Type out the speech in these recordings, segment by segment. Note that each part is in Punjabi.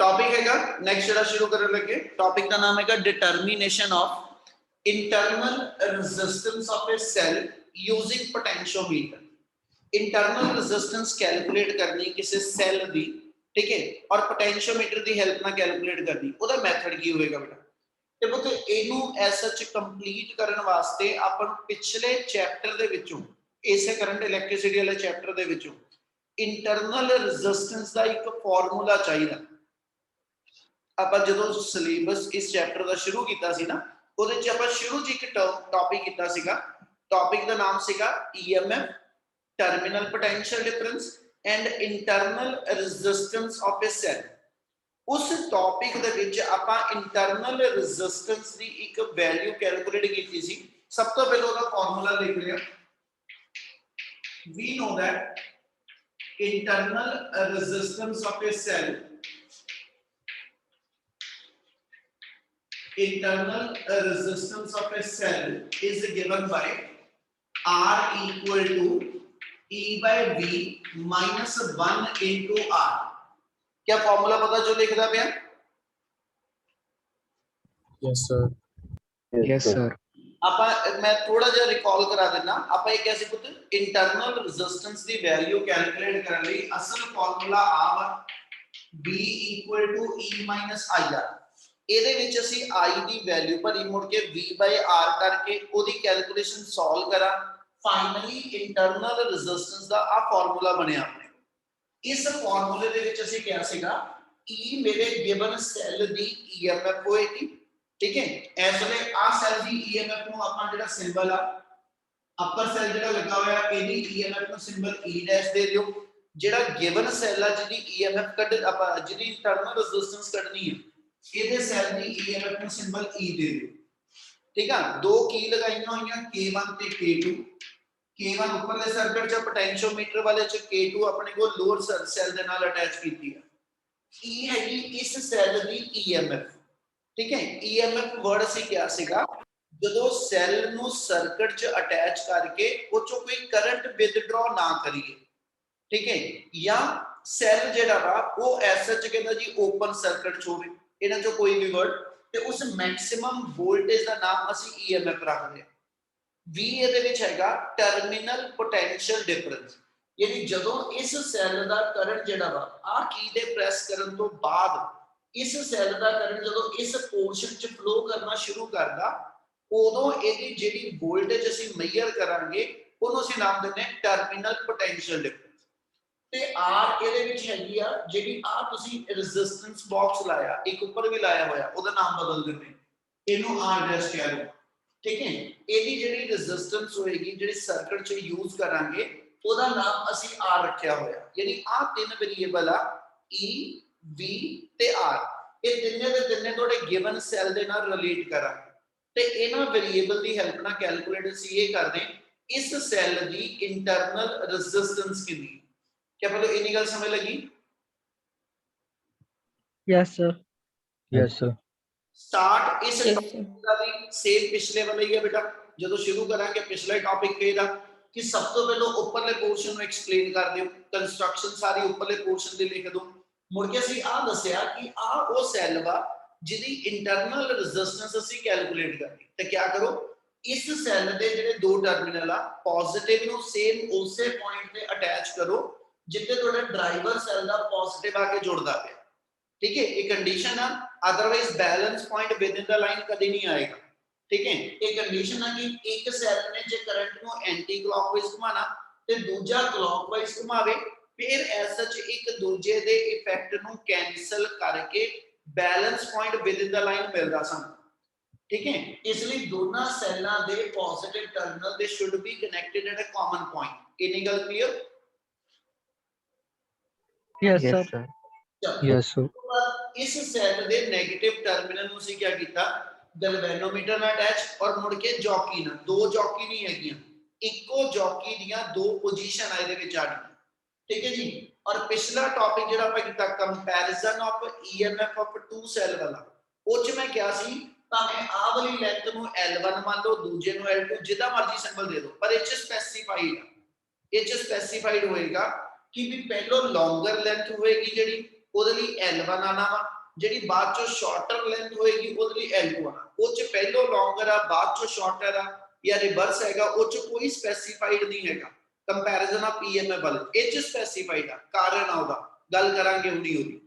टॉपिक हैगा नेक्स्ट जरा शुरू करने लगे। टॉपिक का नाम हैगा determination of internal resistance of a cell using potentiometer. Internal resistance calculate करनी किसी सेल दी, ठीक है, और पोटेंशियोमीटर की हेल्प ना कैलकुलेट करनी, ਉਹਦਾ ਮੈਥਡ ਕੀ ਹੋਵੇਗਾ बेटा। ਤੇ ਪੁੱਤ ਇਹਨੂੰ ਐਸਐਚ ਕੰਪਲੀਟ ਕਰਨ ਵਾਸਤੇ ਆਪਾਂ ਨੂੰ ਪਿਛਲੇ ਚੈਪਟਰ ਦੇ ਵਿੱਚੋਂ ਇਸੇ ਕਰੰਟ ਇਲੈਕਟ੍ਰਿਸਿਟੀ ਵਾਲੇ ਚੈਪਟਰ ਦੇ ਵਿੱਚੋਂ ਇੰਟਰਨਲ ਰੈਜ਼ਿਸਟੈਂਸ ਦਾ ਇੱਕ ਫਾਰਮੂਲਾ ਚਾਹੀਦਾ। ਆਪਾਂ ਜਦੋਂ ਸਿਲੇਬਸ ਇਸ ਚੈਪਟਰ ਦਾ ਸ਼ੁਰੂ ਕੀਤਾ ਸੀ ਨਾ, ਉਹਦੇ ਚ ਆਪਾਂ ਸ਼ੁਰੂ ਚ ਇੱਕ ਟੌਪਿਕ ਕੀਤਾ ਸੀਗਾ। ਟੌਪਿਕ ਦਾ ਨਾਮ ਸੀਗਾ EMF, terminal potential difference and internal resistance of a cell. उस टॉपिक दे विच आपां इंटरनल रेजिस्टेंस दी एक वैल्यू कैलकुलेट कीती सी। सब तो पहले ओदा फार्मूला लिख लिया। We know that internal resistance of a cell, internal resistance of a cell is given by R equal to E by V minus 1 into R। क्या फॉर्मूला पता जो लिखदा पिया? Yes sir, yes sir. आपा मैं थोड़ा जिहा रिकॉल करा देना। आपा ये कैसे पुੱਤ इंटरनल रेजिस्टेंस दी वैल्यू कैलकुलेट करने लई असल फॉर्मूला आ वा B equal to E minus IR। ਇਹਦੇ ਵਿੱਚ ਅਸੀਂ I ਦੀ ਵੈल्यू ਭਰੀ, ਮੁੜ ਕੇ V by R ਕਰਕੇ ਉਹਦੀ ਕੈਲਕੂਲੇਸ਼ਨ ਸੋਲਵ ਕਰਾਂ। ਫਾਈਨਲੀ ਇੰਟਰਨਲ रेजिस्टेंस ਦਾ ਆ ਫਾਰਮੂਲਾ ਬਣਿਆ ਆਪਣੇ। इस फॉर्मूले दे विच असीं क्या सीगा, E मेरे गिवन सेल दी EMF होएगी, ठीक है। इस वे आ सेल दी EMF नु आपां जेड़ा सिंबल आ अपर सेल जेड़ा लगा होया एदी EMF नु सिंबल E डैश दे दियो। जेड़ा गिवन सेल आ जिदी EMF कड आपां जिदी इंटरनल रेजिस्टेंस कढनी है एदे सेल दी EMF नु सिंबल E दे दियो, ठीक है। दो की लगाईयां होईयां K1 ते K2। K1 ऊपरले सर्किट च पोटेंशियोमीटर वाले च, K2 अपने को लोअर सेल दे नाल अटैच कीती है। E हैगी इस सेल दी EMF, ठीक है। EMF वर्ड सी क्या सीगा, जदों सेल नु सर्किट च अटैच करके ਉਹ ਚੋਂ कोई करंट विदड्रॉ ना करिए, ठीक है, या सेल जेड़ा वा ਉਹ ਐਸਐਚ ਕਹਿੰਦਾ जी ओपन सर्किट ਚ ਹੋਵੇ, ਇਹਨਾਂ ਚੋਂ ਕੋਈ ਵੀ वर्ड ਤੇ ਉਸ मैक्सिमम वोल्टेज ਦਾ ਨਾਮ ਅਸੀਂ EMF ਰੱਖਦੇ ਹਾਂ। V ਇਹਦੇ ਵਿੱਚ ਹੈਗਾ ਟਰਮੀਨਲ ਪੋਟੈਂਸ਼ੀਅਲ ਡਿਫਰੈਂਸ, ਯਾਨੀ ਜਦੋਂ ਇਸ ਸੈੱਲ ਦਾ ਕਰੰਟ ਜਿਹੜਾ ਵਾ ਆ ਕੀ ਦੇ ਪ੍ਰੈਸ ਕਰਨ ਤੋਂ ਬਾਅਦ ਇਸ ਸੈੱਲ ਦਾ ਕਰੰਟ ਜਦੋਂ ਇਸ ਪੋਰਸ਼ਨ ਚ ਫਲੋ ਕਰਨਾ ਸ਼ੁਰੂ ਕਰਦਾ, ਉਦੋਂ ਇਹਦੀ ਜਿਹੜੀ ਵੋਲਟੇਜ ਅਸੀਂ ਮੇਜਰ ਕਰਾਂਗੇ ਉਹਨੂੰ ਅਸੀਂ ਨਾਮ ਦਿੰਦੇ ਹਾਂ ਟਰਮੀਨਲ ਪੋਟੈਂਸ਼ੀਅਲ ਡਿਫਰੈਂਸ। ਤੇ R ਇਹਦੇ ਵਿੱਚ ਹੈਗੀ ਆ ਜਿਹੜੀ ਆ ਤੁਸੀਂ ਰੈਜ਼ਿਸਟੈਂਸ ਬਾਕਸ ਲਾਇਆ, ਇੱਕ ਉੱਪਰ ਵੀ ਲਾਇਆ ਹੋਇਆ, ਉਹਦਾ ਨਾਮ ਬਦਲ ਦਿੰਦੇ, ਇਹਨੂੰ R ਡੈਸ਼ ਕਹਿ ਲਓ, ठीक है। एदी जेडी रेजिस्टेंस होएगी जेडी सर्किट च यूज करांगे ओदा नाम ਅਸੀਂ R ਰੱਖਿਆ ਹੋਇਆ। यानी आ तीन वेरिएबल आ E, V ਤੇ R। ਇਹ ਤਿੰਨੇ ਦੇ ਤਿੰਨੇ ਤੁਹਾਡੇ ਗਿਵਨ ਸੈੱਲ ਦੇ ਨਾਲ ਰਿਲੇਟ ਕਰਾਂਗੇ ਤੇ ਇਹਨਾਂ ਵੇਰੀਏਬਲ ਦੀ ਹੈਲਪ ਨਾਲ ਕੈਲਕੂਲੇਟ ਅਸੀਂ ਇਹ ਕਰਦੇ ਇਸ ਸੈੱਲ ਦੀ ਇੰਟਰਨਲ ਰੈਜ਼ਿਸਟੈਂਸ ਕਿੰਨੀ। क्या बोलो इतनी गल समझ लगी? Yes sir, yes sir. Start इस टॉपिक का भी सेम पिछले वाला ही है बेटा। ਜਦੋਂ ਸ਼ੁਰੂ ਕਰਾਂਗੇ ਪਿਛਲੇ ਟੌਪਿਕ ਤੇ ਦਾ ਕਿ ਸਭ ਤੋਂ ਪਹਿਲਾਂ ਉੱਪਰਲੇ ਪੋਰਸ਼ਨ ਨੂੰ ਐਕਸਪਲੇਨ ਕਰ ਦਿਓ, ਕੰਸਟਰਕਸ਼ਨ ਸਾਰੀ ਉੱਪਰਲੇ ਪੋਰਸ਼ਨ ਦੀ ਲਿਖ ਦਿਓ। ਮੁੜ ਕੇ ਅਸੀਂ ਆ ਦੱਸਿਆ ਕਿ ਆ ਉਹ ਸੈੱਲ ਵਾ ਜਿਹਦੀ ਇੰਟਰਨਲ ਰੈਜ਼ਿਸਟੈਂਸ ਅਸੀਂ ਕੈਲਕੂਲੇਟ ਕਰਨੀ। ਤੇ ਕੀ ਕਰੋ, ਇਸ ਸੈੱਲ ਦੇ ਜਿਹੜੇ ਦੋ ਟਰਮੀਨਲ ਆ ਪੋਜ਼ਿਟਿਵ ਨੂੰ ਸੇਮ ਉਸੇ ਪੁਆਇੰਟ ਤੇ ਅਟੈਚ ਕਰੋ ਜਿੱਥੇ ਤੁਹਾਡਾ ਡਰਾਈਵਰ ਸੈੱਲ ਦਾ ਪੋਜ਼ਿਟਿਵ ਆ ਕੇ ਜੁੜਦਾ ਪਿਆ, ठीक है। एक कंडीशन है, otherwise balance point within the line कभी नहीं आएगा, ठीक है। एक कंडीशन है कि एक सेल ने जे करंट को एंटी क्लॉकवाइज घुमाना ते दूजा क्लॉकवाइज घुमावे, फिर ऐसा च एक दूजे दे इफेक्ट नु कैंसल करके balance point within the line मिलदा सन, ठीक है। इसलिए दोनों सेल्लां दे पॉजिटिव टर्मिनल दे should be connected at a common point. इतनी गल clear? Yes sir, yes sir. इस सेल दे नेगेटिव टर्मिनल ਨੂੰ ਅਸੀਂ ਕੀ ਕੀਤਾ, ਗੈਲਵੇਨੋਮੀਟਰ ਨਾਲ ਅਟੈਚ ਔਰ ਮੁੜ ਕੇ ਜੌਕੀ ਨਾਲ। ਦੋ ਜੌਕੀ ਨਹੀਂ ਹੈਗੀਆਂ, ਇੱਕੋ ਜੌਕੀ ਦੀਆਂ ਦੋ ਪੋਜੀਸ਼ਨ ਆ ਇਹਦੇ ਵਿੱਚ ਆਣੀਆਂ, ਠੀਕ ਹੈ ਜੀ। ਔਰ ਪਿਛਲਾ ਟੌਪਿਕ ਜਿਹੜਾ ਆਪਾਂ ਕੀਤਾ comparison of EMF of two cell ਵਾਲਾ, ਉਹ ਚ ਮੈਂ ਕਿਹਾ ਸੀ ਭਾਵੇਂ ਆਹ ਵਾਲੀ ਲੈਂਥ ਨੂੰ L1 ਮੰਨ ਲਓ, ਦੂਜੇ ਨੂੰ L2, ਜਿੱਦਾਂ ਮਰਜ਼ੀ ਸਿੰਬਲ ਦੇ ਦਿਓ, ਪਰ ਇਹ ਚ ਸਪੈਸੀਫਾਈਡ ਹੋਏਗਾ कि भी पहलो लॉन्गर लेंथ होएगी जेडी ਉਹਦੇ ਲਈ L1 ਆਣਾ ਵਾ, ਜਿਹੜੀ ਬਾਅਦ ਚੋਂ ਸ਼ਾਰਟਰ ਲੈਂਥ ਹੋਏਗੀ ਉਹਦੇ ਲਈ L2 ਆਣਾ, ਉਹ ਚ ਪਹਿਲੋਂ ਲੌਂਗਰ ਆ ਬਾਅਦ ਚੋਂ ਸ਼ਾਰਟਰ ਆ ਜਾਂ ਰਿਵਰਸ ਹੈਗਾ, ਉਹ ਚ ਕੋਈ ਸਪੈਸੀਫਾਈਡ ਨਹੀਂ ਹੈਗਾ। ਕੰਪੈਰੀਜ਼ਨ ਆ PMF ਵਾਲੇ ਇਹ ਚ ਸਪੈਸੀਫਾਈਡ ਆ, ਕਾਰਨ ਆ ਉਹਦਾ, ਗੱਲ ਕਰਾਂਗੇ ਉਹਦੀ ਉਹਦੀ।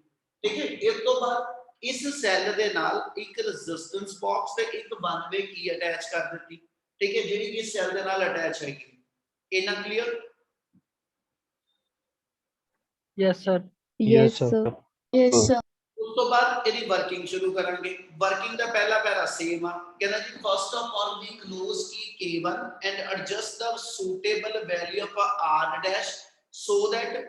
ਠੀਕ ਹੈ, ਇਸ ਤੋਂ ਬਾਅਦ ਇਸ ਸੈੱਲ ਦੇ ਨਾਲ ਇੱਕ ਰੈਜ਼ਿਸਟੈਂਸ ਬਾਕਸ ਤੇ ਇੱਕ 1 ਵੇ ਕੀ ਅਟੈਚ ਕਰ ਦਿੱਤੀ। ਠੀਕ ਹੈ, ਜਿਹੜੀ ਕਿ ਸੈੱਲ ਦੇ ਨਾਲ ਅਟੈਚ ਹੈਗੀ। ਇਹਨਾਂ clear? Yes, sir. Yes, sir. Yes, sir. ਉਸ ਤੋਂ ਬਾਅਦ ਇਹਦੀ ਵਰਕਿੰਗ ਸ਼ੁਰੂ ਕਰਾਂਗੇ। ਵਰਕਿੰਗ ਦਾ ਪਹਿਲਾ ਪੈਰਾ ਸੇਮ ਆ, ਕਹਿੰਦਾ ਜੀ first of all we close ਕੀ K1 and adjust the suitable value of R dash so that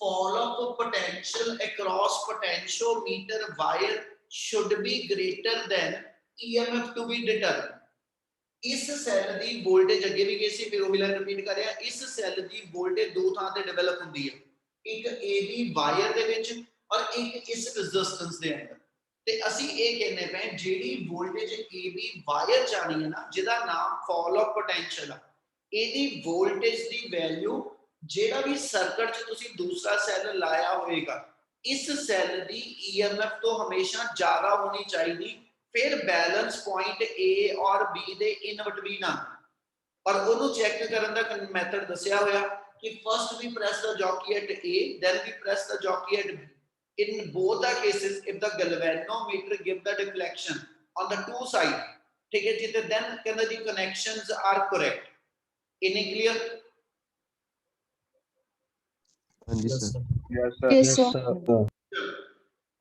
fall of potential across potentiometer wire should be greater than EMF to be determined। ਇਸ ਸੈੱਲ ਦੀ ਵੋਲਟੇਜ ਅੱਗੇ ਵੀ ਗਈ ਸੀ, ਫਿਰ ਉਹ ਵੀ ਲਾਈਨ ਰਿਪੀਟ ਕਰ ਰਿਹਾ। ਇਸ ਸੈੱਲ ਦੀ ਵੋਲਟੇਜ ਦੋ ਥਾਂ ਤੇ ਡਿਵੈਲਪ ਹੁੰਦੀ ਹੈ, ਇੱਕ AB ਵਾਇਰ ਦੇ ਵਿੱਚ ਔਰ ਇੱਕ ਇਸ ਰੈਜ਼ਿਸਟੈਂਸ ਦੇ ਅੰਦਰ। ਤੇ ਅਸੀਂ ਇਹ ਕਹਿੰਦੇ ਪਏ ਜਿਹੜੀ ਵੋਲਟੇਜ AB ਵਾਇਰ ਜਾਣੀ ਹੈ ਨਾ, ਜਿਹਦਾ ਨਾਮ ਫਾਲ ਆਫ ਪੋਟੈਂਸ਼ੀਅਲ ਆ, ਇਹਦੀ ਵੋਲਟੇਜ ਦੀ ਵੈਲਿਊ ਜਿਹੜਾ ਵੀ ਸਰਕਟ 'ਚ ਤੁਸੀਂ ਦੂਸਰਾ ਸੈੱਲ ਲਾਇਆ ਹੋਵੇਗਾ, ਇਸ ਸੈੱਲ ਦੀ EMF ਤੋਂ ਹਮੇਸ਼ਾ ਜ਼ਿਆਦਾ ਹੋਣੀ ਚਾਹੀਦੀ। ਫਿਰ बैलेंस पॉइंट A और B ਦੇ ਇਨ ਬਿਟਵੀਨ ਆ, ਔਰ ਉਹਨੂੰ ਚੈੱਕ ਕਰਨ ਦਾ ਮੈਥਡ ਦੱਸਿਆ ਹੋਇਆ ਕਿ first we press the jockey at A, then we press the jockey at B. In both the cases, if the galvanometer give the deflection on the two sides, ठीक है जी, then कहना जी connections are correct. Any clear? Yes, sir. Yes, sir.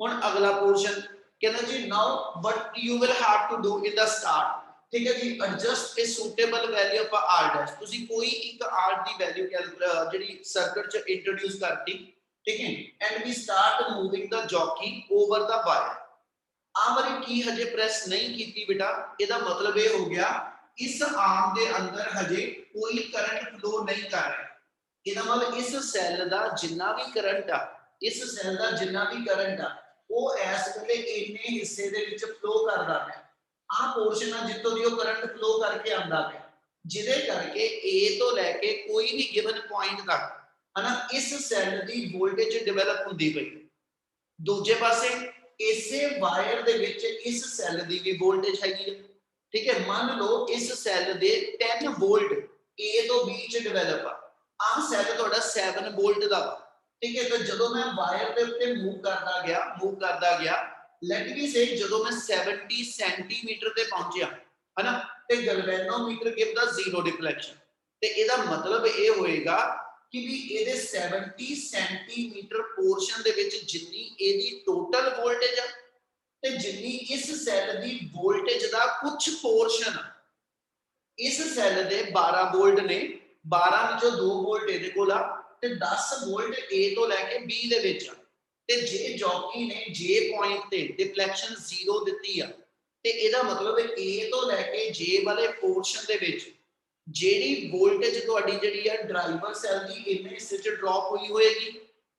ਹੁਣ ਅਗਲਾ ਪੋਰਸ਼ਨ कहना जी now what you will have to do in the start, ठीक है जी, adjust a suitable value of R dash। ਤੁਸੀਂ ਕੋਈ ਇੱਕ R ਦੀ ਵੈਲਿਊ ਜਿਹੜੀ ਸਰਕਟ ਚ ਇੰਟਰੋਡਿਊਸ ਕਰਤੀ, ਠੀਕ ਹੈ, and we start moving the jockey over the wire। ਆਹ ਵਾਰੀ ਕੀ ਹਜੇ ਪ੍ਰੈਸ ਨਹੀਂ ਕੀਤੀ ਬੇਟਾ, ਇਹਦਾ ਮਤਲਬ ਇਹ ਹੋ ਗਿਆ ਇਸ ਆਰਮ ਦੇ ਅੰਦਰ ਹਜੇ ਕੋਈ ਕਰੰਟ ਫਲੋ ਨਹੀਂ ਕਰ ਰਿਹਾ। ਇਹਦਾ ਮਤਲਬ ਇਸ ਸੈੱਲ ਦਾ ਜਿੰਨਾ ਵੀ ਕਰੰਟ ਆ, ਇਸ ਸੈੱਲ ਦਾ ਜਿੰਨਾ ਵੀ ਕਰੰਟ ਆ, ਉਹ ਇਸ ਵੇਲੇ ਇੰਨੇ ਹਿੱਸੇ ਦੇ ਵਿੱਚ ਫਲੋ ਕਰਦਾ ਪਿਆ। ਆਹ ਪੋਰਸ਼ਨ ਆ ਜਿੱਥੋਂ ਦੀ ਉਹ ਕਰੰਟ ਫਲੋ ਕਰਕੇ ਆਉਂਦਾ ਪਿਆ, ਜਿਹਦੇ ਕਰਕੇ A ਤੋਂ ਲੈ ਕੇ ਕੋਈ ਵੀ ਗਿਵਨ ਪੁਆਇੰਟ ਤੱਕ ਹਨਾ ਇਸ ਸੈੱਲ ਦੀ ਵੋਲਟੇਜ ਡਿਵੈਲਪ ਹੁੰਦੀ ਪਈ। ਦੂਜੇ ਪਾਸੇ ਇਸੇ ਵਾਇਰ ਦੇ ਵਿੱਚ ਇਸ ਸੈੱਲ ਦੀ ਵੀ ਵੋਲਟੇਜ ਹੈਗੀ ਹੈ। ਠੀਕ ਹੈ, ਮੰਨ ਲਓ ਇਸ ਸੈੱਲ ਦੇ 10 ਵੋਲਟ A ਤੋਂ B ਚ ਡਿਵੈਲਪ ਆ, ਆਹ ਸੈੱਲ ਤੁਹਾਡਾ 7 ਵੋਲਟ ਦਾ ਵਾ। ठीक है, तो जो मैं वायर के उत्ते मूव करता गया लेट मी से जो मैं 70 सेंटीमीटर ते पहुंचया है ना, ते galvanometer give the zero deflection. ते ਇਹਦਾ ਮਤਲਬ ਇਹ ਹੋਏਗਾ ਕਿ ਵੀ ਇਹਦੇ 70 ਸੈਂਟੀਮੀਟਰ ਪੋਰਸ਼ਨ ਦੇ ਵਿੱਚ ਜਿੰਨੀ ਇਹਦੀ ਟੋਟਲ ਵੋਲਟੇਜ ਆ ਤੇ ਜਿੰਨੀ ਇਸ ਸੈੱਲ ਦੀ ਵੋਲਟੇਜ ਦਾ ਕੁਝ ਪੋਰਸ਼ਨ ਇਸ ਸੈੱਲ ਦੇ 12 ਵੋਲਟ ਨੇ, 12 ਵਿੱਚੋਂ 2 ਵੋਲਟ ਇਹਦੇ ਕੋਲ ਆ ਤੇ 10 ਵੋਲਟ A ਤੋਂ ਲੈ ਕੇ B ਦੇ ਵਿੱਚ ਆ। ਤੇ ਜੇ ਜੌਕੀ ਨੇ J ਪੁਆਇੰਟ ਤੇ ਡਿਫਲੈਕਸ਼ਨ 0 ਦਿੱਤੀ ਆ, ਤੇ ਇਹਦਾ ਮਤਲਬ A ਤੋਂ ਲੈ ਕੇ J ਵਾਲੇ ਪੋਰਸ਼ਨ ਦੇ ਵਿੱਚ ਜਿਹੜੀ ਵੋਲਟੇਜ ਤੁਹਾਡੀ ਜਿਹੜੀ ਆ ਡਰਾਈਵਰ ਸੈੱਲ ਦੀ ਇੰਨੇ ਹਿੱਸੇ 'ਚ ਡ੍ਰੌਪ ਹੋਈ ਹੋਏਗੀ,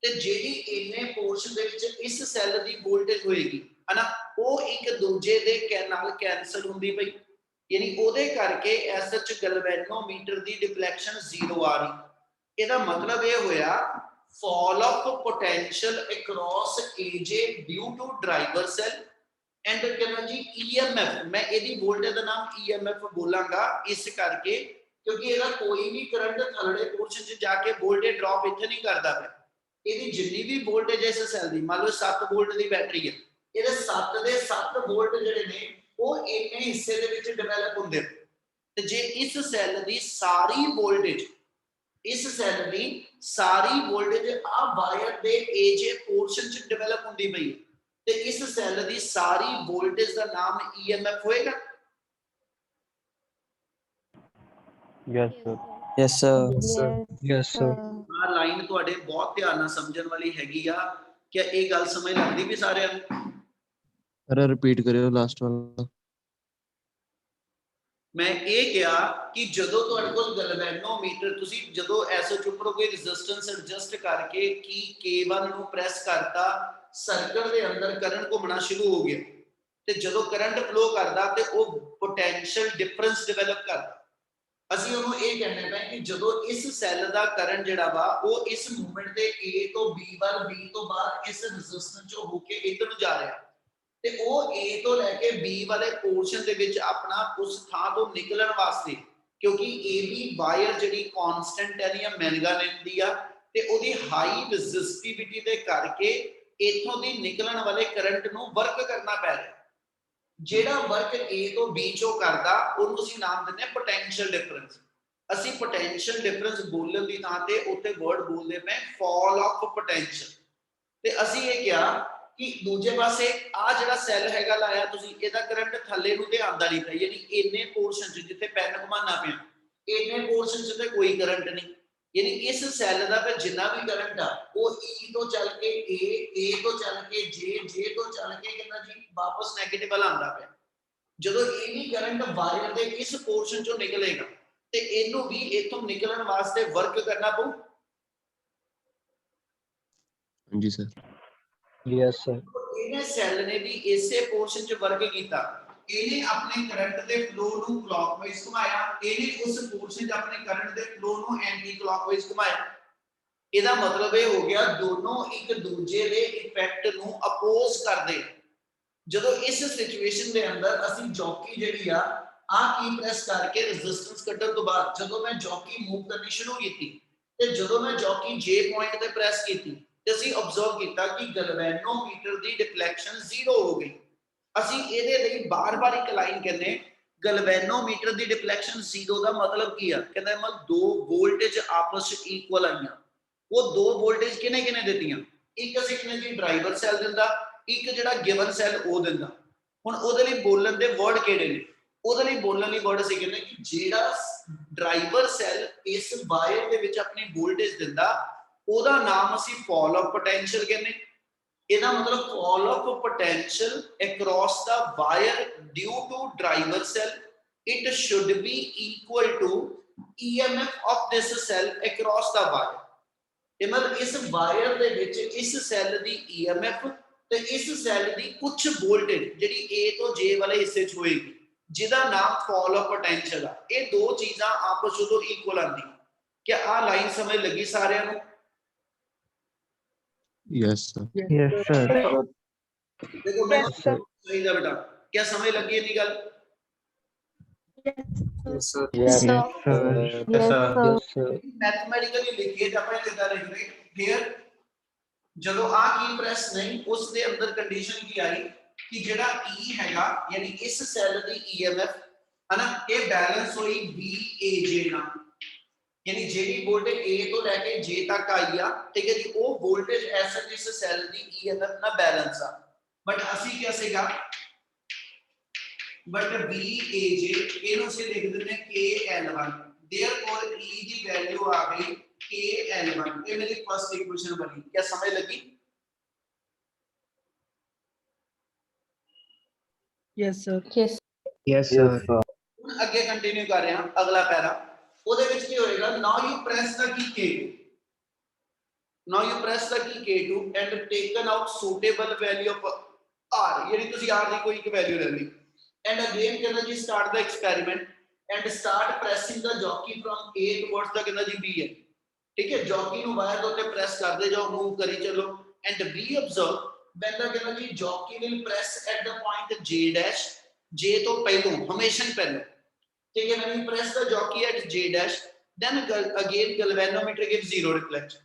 ਤੇ ਜਿਹੜੀ ਇੰਨੇ ਪੋਰਸ਼ਨ ਦੇ ਵਿੱਚ ਇਸ ਸੈੱਲ ਦੀ ਵੋਲਟੇਜ ਹੋਏਗੀ ਹਨਾ, ਉਹ ਇੱਕ ਦੂਜੇ ਦੇ ਨਾਲ ਕੈਂਸਲ ਹੁੰਦੀ ਪਈ, ਯਾਨੀ ਉਹਦੇ ਕਰਕੇ ਐਸਐਚ ਗੈਲਵੇਨੋਮੀਟਰ ਦੀ ਡਿਫਲੈਕਸ਼ਨ 0 ਆ ਰਹੀ। ਇਹਦਾ ਮਤਲਬ ਇਹ ਹੋਇਆ fall of potential across AJ due to driver cell and कहना जी EMF। मैं ਇਹਦੀ ਵੋਲਟੇਜ ਦਾ ਨਾਮ EMF ਬੋਲਾਂਗਾ ਇਸ ਕਰਕੇ ਕਿਉਂਕਿ ਇਹਦਾ ਕੋਈ ਵੀ ਕਰੰਟ ਥੱਲੜੇ ਪੋਰਸ਼ਨ 'ਚ ਜਾ ਕੇ ਵੋਲਟੇਜ ਡ੍ਰੌਪ ਇੱਥੇ ਨਹੀਂ ਕਰਦਾ ਪਿਆ। ਇਹਦੀ ਜਿੰਨੀ ਵੀ ਵੋਲਟੇਜ ਇਸ ਸੈੱਲ ਦੀ, ਮੰਨ ਲਓ 7 ਵੋਲਟ ਦੀ ਬੈਟਰੀ ਹੈ, ਇਹਦੇ 7 ਦੇ 7 ਵੋਲਟ ਜਿਹੜੇ ਨੇ ਉਹ ਇੰਨੇ ਹਿੱਸੇ ਦੇ ਵਿੱਚ ਡਿਵੈਲਪ ਹੁੰਦੇ। ਤੇ ਜੇ ਇਸ ਸੈੱਲ ਦੀ ਸਾਰੀ ਵੋਲਟੇਜ ਆ ਵਾਇਰ ਦੇ AJ ਪੋਰਸ਼ਨ ਚ ਡਿਵੈਲਪ ਹੁੰਦੀ ਪਈ ਤੇ ਇਸ ਸੈੱਲ ਦੀ ਸਾਰੀ ਵੋਲਟੇਜ ਦਾ ਨਾਮ EMF ਹੋਏਗਾ। Yes, sir. Yes, sir. Yes, sir. ਆਹ ਲਾਈਨ ਤੁਹਾਡੇ ਬਹੁਤ ਧਿਆਨ ਨਾਲ ਸਮਝਣ ਵਾਲੀ ਹੈਗੀ ਆ। ਕਿ ਇਹ ਗੱਲ ਸਮਝ ਲੱਗਦੀ ਵੀ ਸਾਰਿਆਂ ਨੂੰ? अरे रिपीट करियो लास्ट वाला। ਮੈਂ ਇਹ ਕਿਹਾ ਕਿ ਜਦੋਂ ਤੁਹਾਡੇ ਕੋਲ ਗੈਲਵੇਨੋਮੀਟਰ, ਤੁਸੀਂ ਜਦੋਂ ਐਸਐਚ ਉੱਪਰ ਕੋਈ ਰੈਜ਼ਿਸਟੈਂਸ ਐਡਜਸਟ ਕਰਕੇ ਕੀ K1 ਨੂੰ ਪ੍ਰੈਸ ਕਰਤਾ, ਸਰਕਟ ਦੇ ਅੰਦਰ ਕਰੰਟ ਘੁੰਮਣਾ ਸ਼ੁਰੂ ਹੋ ਗਿਆ ਤੇ ਜਦੋਂ ਕਰੰਟ ਫਲੋ ਕਰਦਾ ਤੇ ਉਹ ਪੋਟੈਂਸ਼ੀਅਲ ਡਿਫਰੈਂਸ ਡਿਵੈਲਪ ਕਰਦਾ। ਅਸੀਂ ਉਹਨੂੰ ਇਹ ਕਹਿੰਦੇ ਪਏ ਕਿ ਜਦੋਂ ਇਸ ਸੈੱਲ ਦਾ ਕਰੰਟ ਜਿਹੜਾ ਵਾ ਉਹ ਇਸ ਮੂਵਮੈਂਟ ਦੇ A ਤੋਂ B ਵੱਲ, B ਤੋਂ ਬਾਅਦ ਇਸ ਰੈਜ਼ਿਸਟੈਂਸ ਚੋਂ ਹੋ ਕੇ ਇੱਧਰ ਨੂੰ ਜਾ ਰਿਹਾ, ਤੇ ਉਹ A ਤੋਂ ਲੈ ਕੇ B ਵਾਲੇ ਪੋਰਸ਼ਨ ਦੇ ਵਿੱਚ ਆਪਣਾ ਉਸ ਥਾਂ ਤੋਂ ਨਿਕਲਣ ਵਾਸਤੇ, ਕਿਉਂਕਿ AB ਵਾਇਰ ਜਿਹੜੀ ਕਾਂਸਟੈਂਟ ਹੈ ਜਾਂ ਮੈਂਗਾਨੀਜ਼ ਦੀ ਆ ਤੇ ਉਹਦੀ ਹਾਈ ਰੈਜ਼ਿਸਟਿਵਿਟੀ ਦੇ ਕਰਕੇ ਇਥੋਂ ਦੀ ਨਿਕਲਣ ਵਾਲੇ ਕਰੰਟ ਨੂੰ ਵਰਕ ਕਰਨਾ ਪੈ ਰਿਹਾ। ਜਿਹੜਾ ਵਰਕ A ਤੋਂ B ਚੋਂ ਕਰਦਾ ਉਹਨੂੰ ਅਸੀਂ ਨਾਮ ਦਿੰਦੇ ਹਾਂ ਪੋਟੈਂਸ਼ੀਅਲ ਡਿਫਰੈਂਸ। ਅਸੀਂ ਪੋਟੈਂਸ਼ੀਅਲ ਡਿਫਰੈਂਸ ਬੋਲਣ ਦੀ ਥਾਂ ਤੇ ਉੱਥੇ ਵਰਡ ਬੋਲਦੇ ਪਏ ਫਾਲ ਆਫ ਪੋਟੈਂਸ਼ੀਅਲ। ਤੇ ਅਸੀਂ ਇਹ ਕਿਹਾ ਕਿ ਦੂਜੇ ਪਾਸੇ ਆ ਜਿਹੜਾ ਸੈੱਲ ਹੈਗਾ ਲਾਇਆ ਤੁਸੀਂ, ਇਹਦਾ ਕਰੰਟ ਥੱਲੇ ਨੂੰ ਤੇ ਆਂਦਾ ਨਹੀਂ ਪਿਆ, ਯਾਨੀ ਇੰਨੇ ਪੋਰਸ਼ਨ 'ਚ ਜਿੱਥੇ ਪੈਨ ਘੁਮਾਉਣਾ ਪਿਆ ਇੰਨੇ ਪੋਰਸ਼ਨ 'ਚ ਤੇ ਕੋਈ ਕਰੰਟ ਨਹੀਂ, ਯਾਨੀ ਇਸ ਸੈੱਲ ਦਾ ਫਿਰ ਜਿੰਨਾ ਵੀ ਕਰੰਟ ਆ ਉਹ E ਤੋਂ ਚੱਲ ਕੇ A ਤੋਂ ਚੱਲ ਕੇ J ਤੋਂ ਚੱਲ ਕੇ ਕਿੰਨਾ ਜੀ ਵਾਪਸ ਨੈਗੇਟਿਵ ਵੱਲ ਆਂਦਾ ਪਿਆ। ਜਦੋਂ ਇਹ ਵੀ ਕਰੰਟ ਵਾਇਰ ਦੇ ਇਸ ਪੋਰਸ਼ਨ 'ਚੋਂ ਨਿਕਲੇਗਾ ਤੇ ਇਹਨੂੰ ਵੀ ਇਥੋਂ ਨਿਕਲਣ ਵਾਸਤੇ ਵਰਕ ਕਰਨਾ ਪਊ। ਹਾਂਜੀ ਸਰ। Yes, sir. ਇਹਨੇ ਸੈੱਲ ਨੇ ਵੀ ਇਸੇ ਪੋਰਸ਼ਨ 'ਚ ਵਰਕ ਕੀਤਾ, ਇਹਨੇ ਆਪਣੇ ਕਰੰਟ ਦੇ ਫਲੋ ਨੂੰ ਕਲੌਕਵਾਈਜ਼ ਘੁਮਾਇਆ, ਇਹਨੇ ਉਸ ਪੋਰਸ਼ਨ 'ਚ ਆਪਣੇ ਕਰੰਟ ਦੇ ਫਲੋ ਨੂੰ ਐਂਟੀ ਕਲੌਕਵਾਈਜ਼ ਘੁਮਾਇਆ। ਇਹਦਾ ਮਤਲਬ ਇਹ ਹੋ ਗਿਆ ਦੋਨੋਂ ਇੱਕ ਦੂਜੇ ਦੇ ਇਫੈਕਟ ਨੂੰ ਅਪੋਜ਼ ਕਰਦੇ। ਜਦੋਂ ਇਸ ਸਿਚੁਏਸ਼ਨ ਦੇ ਅੰਦਰ ਅਸੀਂ ਜੌਕੀ ਜਿਹੜੀ ਆ ਕੀ ਪ੍ਰੈਸ ਕਰਕੇ ਰੈਜ਼ਿਸਟੈਂਸ ਕੱਢਣ ਤੋਂ ਬਾਅਦ ਜਦੋਂ ਮੈਂ ਜੌਕੀ ਮੂਵ ਕਰਨੀ ਸ਼ੁਰੂ ਕੀਤੀ ਤੇ ਜਦੋਂ ਮੈਂ ਜੌਕੀ J ਪੁਆਇੰਟ ਤੇ ਪ੍ਰੈਸ ਕੀਤੀ ਤੇ ਅਸੀਂ ਆਬਜ਼ਰਵ ਕੀਤਾ ਕਿ ਗਲਵੈਨੋਮੀਟਰ ਦੀ ਡਿਫਲੈਕਸ਼ਨ 0 ਹੋ ਗਈ। ਅਸੀਂ ਇਹਦੇ ਲਈ ਬਾਰ-ਬਾਰ ਇੱਕ ਲਾਈਨ ਕਹਿੰਦੇ ਗਲਵੈਨੋਮੀਟਰ ਦੀ ਡਿਫਲੈਕਸ਼ਨ 0 ਦਾ ਮਤਲਬ ਕੀ ਆ? ਕਹਿੰਦਾ ਮਤਲਬ ਦੋ ਵੋਲਟੇਜ ਆਪਸ ਵਿੱਚ ਇਕੁਅਲ ਆਈਆਂ। ਉਹ ਦੋ ਵੋਲਟੇਜ ਕਿਹਨੇ ਦਿੱਤੀਆਂ? ਇੱਕ ਅਸੀਂ ਕਹਿੰਦੇ ਜੀ ਡਰਾਈਵਰ ਸੈੱਲ ਦਿੰਦਾ, ਇੱਕ ਜਿਹੜਾ ਗਿਵਨ ਸੈੱਲ ਉਹ ਦਿੰਦਾ। ਹੁਣ ਉਹਦੇ ਲਈ ਬੋਲਣ ਦੇ ਵਰਡ ਕਿਹੜੇ ਨੇ? ਉਹਦੇ ਲਈ ਬੋਲਣ ਲਈ ਵਰਡ ਅਸੀਂ ਕਹਿੰਦੇ ਕਿ ਜਿਹੜਾ ਡਰਾਈਵਰ ਸੈੱਲ ਇਸ ਵਾਇਰ ਦੇ ਵਿੱਚ ਆਪਣੀ ਵੋਲਟੇਜ ਦਿੰਦਾ ਉਹਦਾ ਨਾਮ ਅਸੀਂ ਫਾਲ ਆਫ ਪੋਟੈਂਸ਼ੀਅਲ ਕਹਿੰਦੇ। ਇਹਦਾ ਮਤਲਬ fall of potential across the wire due to driver cell it should be equal to EMF of this cell across the wire. ਇਹ ਮਤਲਬ ਇਸ ਵਾਇਰ ਦੇ ਵਿੱਚ ਇਸ ਸੈੱਲ ਦੀ EMF ਤੇ ਇਸ ਸੈੱਲ ਦੀ ਕੁਝ ਵੋਲਟੇਜ ਜਿਹੜੀ A ਤੋਂ J ਵਾਲੇ ਹਿੱਸੇ 'ਚ ਹੋਏਗੀ ਜਿਹਦਾ ਨਾਮ ਫਾਲ ਆਫ ਪੋਟੈਂਸ਼ੀਅਲ ਆ। ਇਹ ਦੋ ਚੀਜ਼ਾਂ ਆਪਸ ਵਿੱਚ ਇਕੁਅਲ ਆਂਦੀ। ਕਿ ਆ ਲਾਈਨ ਸਮਝ ਲੱਗੀ ਸਾਰਿਆਂ ਨੂੰ? Yes sir. Yes, sir. देखो मैं सही था बेटा, क्या समझ लगी इतनी गल? Yes sir. Yes, sir. Yes, sir. Mathematically लिखिए जब अपन इधर लिख रहे क्लियर। ਜਦੋਂ ਆ ਕੀ ਪ੍ਰੈਸ ਨਹੀਂ ਉਸ ਦੇ ਅੰਦਰ ਕੰਡੀਸ਼ਨ ਕੀ ਆਈ ਕਿ ਜਿਹੜਾ E ਹੈਗਾ ਯਾਨੀ ਇਸ ਸੈੱਲ ਦੀ EMF ਹੈ ਨਾ ਇਹ ਬੈਲੈਂਸ ਹੋਈ VAJ ਨਾਲ, ਯਾਨੀ ਜਿਹੜੀ ਵੋਲਟੇਜ A ਤੋਂ ਲੈ ਕੇ J ਤੱਕ ਆਈ ਆ ਠੀਕ ਹੈ ਜੀ ਉਹ ਵੋਲਟੇਜ ਇਸ ਸੈੱਲ ਦੀ EMF ਨਾਲ ਬੈਲੈਂਸ ਆ। ਬਟ ਅਸੀਂ ਕੀ ਸੀਗਾ ਬਟ VAJ ਇਹਨੂੰ ਅਸੀਂ ਲਿਖ ਦਿੰਦੇ KL1 देयरफॉर E ਦੀ ਵੈਲਿਊ ਆ ਗਈ KL1। ये मेरी फर्स्ट इक्वेशन बनी। क्या समझ लगी? Yes, sir. Yes. Yes, sir. ਹੁਣ ਅੱਗੇ ਕੰਟੀਨਿਊ ਕਰ ਰਹੇ ਹਾਂ ਅਗਲਾ ਪੈਰਾ। ਉਹਦੇ ਵਿੱਚ ਕੀ ਹੋਏਗਾ? Now you press the Ki K2, now you press the Ki K2 and taken out suitable value of R, ਯਾਨੀ ਤੁਸੀਂ R ਦੀ ਕੋਈ ਇੱਕ ਵੈਲਿਊ ਲੈ ਲਈ ਐਂਡ ਅਗੇਨ ਕਹਿੰਦਾ ਜੀ start the experiment and start pressing the jockey from A towards the ਕਹਿੰਦਾ ਜੀ B ਹੈ ਠੀਕ ਹੈ। ਜੌਕੀ ਨੂੰ ਵਾਇਰ ਦੇ ਉੱਤੇ ਪ੍ਰੈਸ ਕਰਦੇ ਜਾਓ ਮੂਵ ਕਰੀ ਚਲੋ and be observe when the ਕਹਿੰਦਾ ਜੀ jockey will press at the point J dash J ਤੋਂ ਪਹਿਲੋਂ ਹਮੇਸ਼ਾ ਹੀ ਪਹਿਲਾਂ ਠੀਕ ਹੈ। when you press the jockey at J dash then again galvanometer gives zero reflection।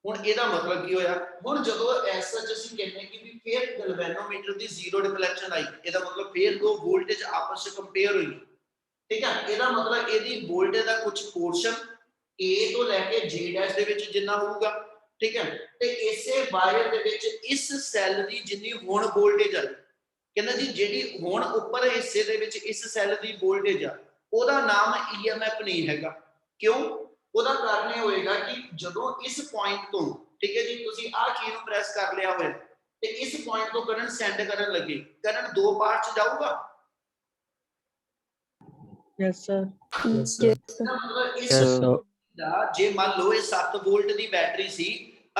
ਹੁਣ ਇਹਦਾ ਮਤਲਬ ਕੀ ਹੋਇਆ? ਹੁਣ ਜਦੋਂ ਐਸਾ ਅਸੀਂ ਕਹਿੰਦੇ ਕਿ ਵੀ ਫੇਰ ਗਲਵੈਨੋਮੀਟਰ ਦੀ ਜ਼ੀਰੋ ਰਿਫਲੈਕਸ਼ਨ ਆਈ ਇਹਦਾ ਮਤਲਬ ਫੇਰ ਦੋ ਵੋਲਟੇਜ ਆਪਸ ਵਿੱਚ ਕੰਪੇਅਰ ਹੋਈ ਠੀਕ ਹੈ। ਇਹਦਾ ਮਤਲਬ ਇਹਦੀ ਵੋਲਟੇਜ ਦਾ ਕੁਝ ਪੋਰਸ਼ਨ A ਤੋਂ ਲੈ ਕੇ J ਡੈਸ਼ ਦੇ ਵਿੱਚ ਜਿੰਨਾ ਹੋਊਗਾ ਠੀਕ ਹੈ ਤੇ ਇਸੇ ਵਾਇਰ ਦੇ ਵਿੱਚ ਇਸ ਸੈੱਲ ਦੀ ਜਿੰਨੀ ਹੁਣ ਵੋਲਟੇਜ ਆ ਕਹਿੰਦਾ ਜੀ ਜਿਹੜੀ ਹੁਣ ਉੱਪਰ ਹਿੱਸੇ ਦੇ ਵਿੱਚ ਇਸ ਸੈੱਲ ਦੀ ਵੋਲਟੇਜ ਆ ਉਹਦਾ ਨਾਮ EMF ਨਹੀਂ ਹੈਗਾ। ਕਿਉਂ? ਉਹਦਾ ਕਾਰਨ ਇਹ ਹੋਏਗਾ ਕਿ ਜਦੋਂ ਇਸ ਪੁਆਇੰਟ ਤੋਂ ਠੀਕ ਹੈ ਜੀ ਤੁਸੀਂ ਆਹ ਚੀਜ਼ ਨੂੰ ਪ੍ਰੈਸ ਕਰ ਲਿਆ ਹੋਇਆ ਤੇ ਇਸ ਪੁਆਇੰਟ ਤੋਂ ਕਰੰਟ ਸੈਂਡ ਕਰਨ ਲੱਗੇ ਕਰੰਟ ਦੋ ਪਾਰਟ ਚ ਜਾਊਗਾ। Yes, sir. Yes, sir. ਮਤਲਬ ਇਸ Yes, sir. ਦਾ ਜੇ ਮੰਨ ਲਓ ਇਹ 7 ਵੋਲਟ ਦੀ ਬੈਟਰੀ ਸੀ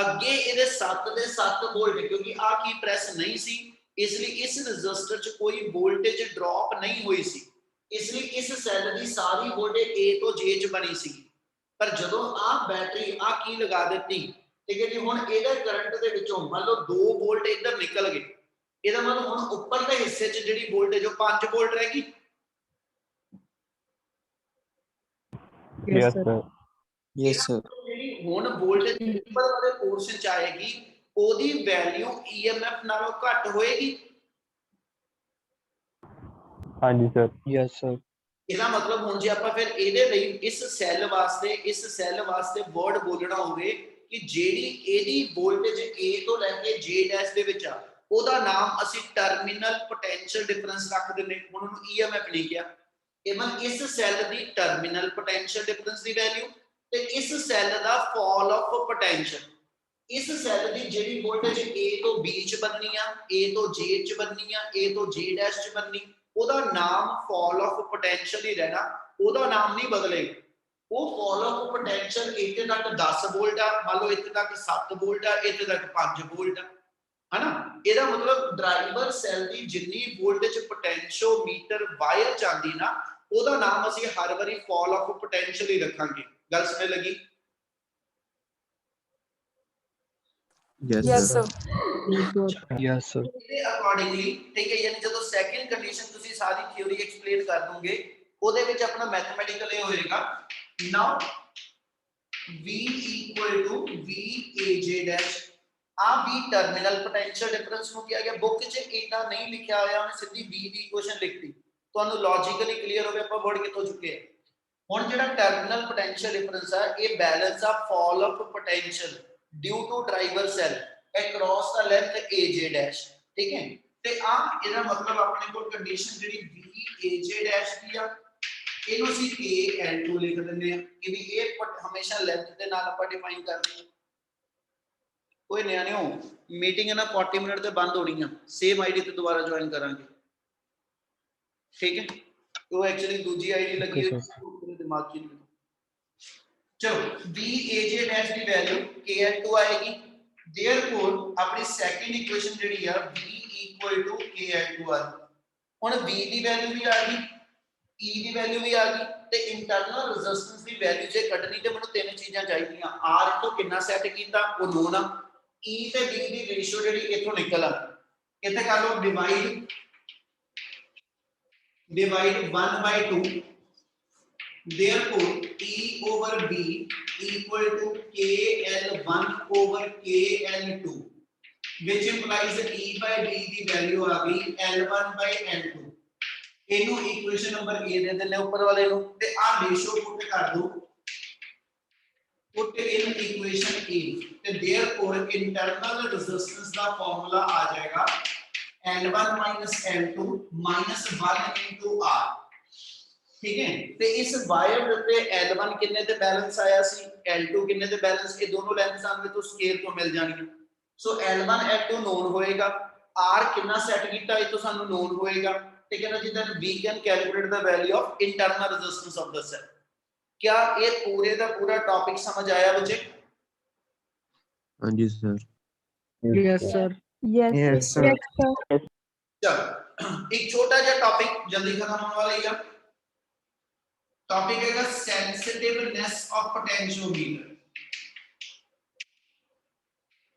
ਅੱਗੇ ਇਹਦੇ 7 ਦੇ 7 ਵੋਲਟ ਕਿਉਂਕਿ ਆਹ ਕੀ ਪ੍ਰੈਸ ਨਹੀਂ ਸੀ ਇਸ ਲਈ ਇਸ ਰੈਜ਼ਿਸਟਰ ਚ ਕੋਈ ਵੋਲਟੇਜ ਡ੍ਰੌਪ ਨਹੀਂ ਹੋਈ ਸੀ ਇਸ ਲਈ ਇਸ cell the sorry voltage A ਤੋਂ J ਚ ਬਣੀ ਸੀ। ਪਰ ਜਦੋਂ ਆਹ ਬੈਟਰੀ ਆਹ ਕੀ ਲਗਾ ਦਿੱਤੀ ਠੀਕ ਹੈ ਜੀ ਹੁਣ ਇਹਦੇ ਕਰੰਟ ਦੇ ਵਿੱਚੋਂ ਮੰਨ ਲਓ 2 ਵੋਲਟ ਇੱਧਰ ਨਿਕਲ ਗਏ ਇਹਦਾ ਮਤਲਬ ਹੁਣ ਉੱਪਰਲੇ ਹਿੱਸੇ 'ਚ ਜਿਹੜੀ ਵੋਲਟੇਜ ਉਹ 5 ਵੋਲਟ ਰਹੇਗੀ। Yes, sir. Yes, sir. ਜਿਹੜੀ ਹੁਣ ਵੋਲਟੇਜ ਉੱਪਰ ਵਾਲੇ ਪੋਰਸ਼ਨ 'ਚ ਆਏਗੀ ਉਹਦੀ ਵੈਲਿਊ EMF ਨਾਲੋਂ ਘੱਟ ਹੋਏਗੀ। ਹਾਂਜੀ ਸਰ। Yes, sir. ਇਹਦਾ ਮਤਲਬ ਹੁਣ ਜੇ ਆਪਾਂ ਫਿਰ ਇਹਦੇ ਲਈ ਇਸ ਸੈੱਲ ਵਾਸਤੇ ਵਰਡ ਬੋਲਣਾ ਹੋਵੇ ਕਿ ਜਿਹੜੀ ਇਹਦੀ ਵੋਲਟੇਜ A ਤੋਂ ਲੈ ਕੇ J ਡੈਸ਼ ਦੇ ਵਿੱਚ ਆ ਉਹਦਾ ਨਾਮ ਅਸੀਂ ਟਰਮੀਨਲ ਪੋਟੈਂਸ਼ੀਅਲ ਡਿਫਰੈਂਸ ਰੱਖ ਦਿੰਦੇ, ਹੁਣ ਉਹਨੂੰ EMF ਨਹੀਂ ਕਿਹਾ। ਇਵਨ ਇਸ ਸੈੱਲ ਦੀ ਟਰਮੀਨਲ ਪੋਟੈਂਸ਼ੀਅਲ ਡਿਫਰੈਂਸ ਦੀ ਵੈਲਿਊ ਤੇ ਇਸ cell the fall of potential, ਇਸ ਸੈੱਲ ਦੀ ਜਿਹੜੀ ਵੋਲਟੇਜ A ਤੋਂ B ਚ ਬਣਨੀ ਆ, A ਤੋਂ J ਚ ਬਣਨੀ ਆ, A ਤੋਂ J ਡੈਸ਼ ਚ ਬਣਨੀ, ਉਹਦਾ ਨਾਮ ਫਾਲ ਆਫ ਪੋਟੈਂਸ਼ੀਅਲ ਹੀ ਰਹਿਣਾ, ਉਹਦਾ ਨਾਮ ਨਹੀਂ ਬਦਲੇਗਾ। ਉਹ ਫਾਲ ਆਫ ਪੋਟੈਂਸ਼ੀਅਲ ਇੱਥੇ ਤੱਕ 10 ਵੋਲਟ ਆ, ਮੰਨ ਲਓ ਇੱਥੇ ਤੱਕ 7 ਵੋਲਟ ਆ, ਇੱਥੇ ਤੱਕ 5 ਵੋਲਟ ਆ, ਹਨਾ। ਇਹਦਾ ਮਤਲਬ ਡਰਾਈਵਰ ਸੈੱਲ ਦੀ ਜਿੰਨੀ ਵੋਲਟੇਜ ਪੋਟੈਂਸ਼ੀਓਮੀਟਰ ਵਾਇਰ ਚ ਆਂਦੀ ਨਾ ਉਹਦਾ ਨਾਮ ਅਸੀਂ ਹਰ ਵਾਰੀ ਫਾਲ ਆਫ ਪੋਟੈਂਸ਼ੀਅਲ ਹੀ ਰੱਖਾਂਗੇ। ਗੱਲ ਸਮਝ ਲੱਗੀ? Yes, Yes, sir. sir. Yes, sir. ਇਹਦੇ ਅਕੋਰਡਿੰਗਲੀ ਠੀਕ ਹੈ, ਯਾਨੀ ਜਦੋਂ ਸੈਕਿੰਡ ਕੰਡੀਸ਼ਨ ਤੁਸੀਂ ਸਾਰੀ ਥਿਉਰੀ ਐਕਸਪਲੇਨ ਕਰ ਦੋਗੇ ਉਹਦੇ ਵਿੱਚ ਆਪਣਾ ਮੈਥਮੈਟੀਕਲ ਇਹ ਹੋਏਗਾ, ਨਾਓ V equal to VAJ dash ਆ V ਟਰਮੀਨਲ ਪੋਟੈਂਸ਼ੀਅਲ ਡਿਫਰੈਂਸ ਨੂੰ ਕਿਹਾ ਗਿਆ। ਬੁੱਕ 'ਚ ਇਦਾਂ ਨਹੀਂ ਲਿਖਿਆ ਹੋਇਆ, ਉਹਨੇ ਸਿੱਧੀ V ਦੀ ਇਕੁਏਸ਼ਨ ਲਿਖਤੀ। ਤੁਹਾਨੂੰ ਲੌਜੀਕਲੀ ਕਲੀਅਰ ਹੋਵੇ ਆਪਾਂ ਵਰਡ ਕਿੱਥੋਂ ਚੁੱਕੇ ਆ। ਹੁਣ ਜਿਹੜਾ ਟਰਮੀਨਲ ਪੋਟੈਂਸ਼ੀਅਲ ਡਿਫਰੈਂਸ ਆ ਇਹ ਬੈਲੈਂਸ ਆ fall of potential due to driver cell across the length AJ dash, ਠੀਕ ਹੈ। ਤੇ ਆ ਇਹਦਾ ਮਤਲਬ ਆਪਣੇ ਕੋਲ ਕੰਡੀਸ਼ਨ ਜਿਹੜੀ VAJ ਡੈਸ਼ ਦੀ ਆ ਇਹਨੂੰ ਅਸੀਂ KL2 ਲਿਖ ਦਿੰਦੇ ਆ ਕਿ ਵੀ ਇਹ ਹਮੇਸ਼ਾ ਲੈਂਥ ਦੇ ਨਾਲ ਆਪਾਂ ਡਿਫਾਈਨ ਕਰਦੇ ਹਾਂ। ਕੋਈ ਨਿਆਣਿਓ ਮੀਟਿੰਗ ਹੈ ਨਾ 40 ਮਿੰਟ ਤੇ ਬੰਦ ਹੋਣੀ ਆ, ਸੇਮ ਆਈਡੀ ਤੇ ਦੁਬਾਰਾ ਜੁਆਇਨ ਕਰਾਂਗੇ, ਠੀਕ ਹੈ। ਉਹ ਐਕਚੁਅਲੀ ਦੂਜੀ ਆਈਡੀ ਲੱਗੀ ਹੋਈ ਹੈ ਦਿਮਾਗ 'ਚ ਨਹੀਂ। ਚਲੋ VAJ ਡੈਸ਼ ਦੀ ਵੈਲਿਊ KL2 ਆਏਗੀ। देयरफॉर ਆਪਣੀ ਸੈਕਿੰਡ ਇਕੁਏਸ਼ਨ ਜਿਹੜੀ ਆ V equal to KL2 ਆ ਗਈ। ਹੁਣ V ਦੀ ਵੈਲਿਊ ਵੀ ਆ ਗਈ, E ਦੀ ਵੈਲਿਊ ਵੀ ਆ ਗਈ ਤੇ ਇੰਟਰਨਲ ਰੈਜ਼ਿਸਟੈਂਸ ਦੀ ਵੈਲਿਊ ਜੇ ਕੱਢਣੀ ਤੇ ਮੈਨੂੰ ਤਿੰਨ ਚੀਜ਼ਾਂ ਚਾਹੀਦੀਆਂ। R ਤੋਂ ਕਿੰਨਾ ਸੈੱਟ ਕੀਤਾ ਉਹ ਨੋਨ ਆ, E ਤੇ V ਦੀ ਰੇਸ਼ੋ ਜਿਹੜੀ ਇੱਥੋਂ ਨਿਕਲ ਆ, ਇੱਥੇ ਕਰ ਲਓ divide 1/2, therefore E over B equal to KL1 over KL2 which implies E by D the value ਆ ਗਈ L1 by L2। ਇਹਨੂੰ ਇਕੁਏਸ਼ਨ ਨੰਬਰ A ਦੇ ਦਿੰਦੇ ਉੱਪਰ ਵਾਲੇ ਨੂੰ ਤੇ ਆ ਰੇਸ਼ੋ ਪੁੱਟ ਕਰ ਦੋ, ਪੁੱਟ ਇਨ ਇਕੁਏਸ਼ਨ A ਤੇ therefore ਇੰਟਰਨਲ ਰੈਜ਼ਿਸਟੈਂਸ ਦਾ ਫਾਰਮੂਲਾ ਆ ਜਾਏਗਾ L1 L2 1 into R, ठीक है। ਤੇ ਇਸ ਵਾਇਰ ਦੇ ਉੱਤੇ L1 ਕਿੰਨੇ ਤੇ ਬੈਲੈਂਸ ਆਇਆ ਸੀ, L2 ਕਿੰਨੇ ਤੇ ਬੈਲੈਂਸ, ਇਹ ਦੋਨੋਂ ਲੈਂਥ ਸਾਨੂੰ ਤੋਂ ਸਕੇਲ ਤੋਂ ਮਿਲ ਜਾਣਗੀਆਂ। ਸੋ L1 L2 ਨੋਨ ਹੋਏਗਾ, R ਕਿੰਨਾ ਸੈੱਟ ਕੀਤਾ ਇਹ ਤੋਂ ਸਾਨੂੰ ਨੋਨ ਹੋਏਗਾ, ਠੀਕ ਹੈ ਨਾ ਜੀ। then we can calculate the value of internal resistance of the cell। क्या ये पूरे ਦਾ पूरा टॉपिक समझ आया बच्चे? हाँ जी sir. Yes, sir. Yes. Yes, sir. Yes, sir. चलो एक छोटा सा टॉपिक जल्दी खत्म होने वाला है। टॉपिक है sensitiveness of potentiometer.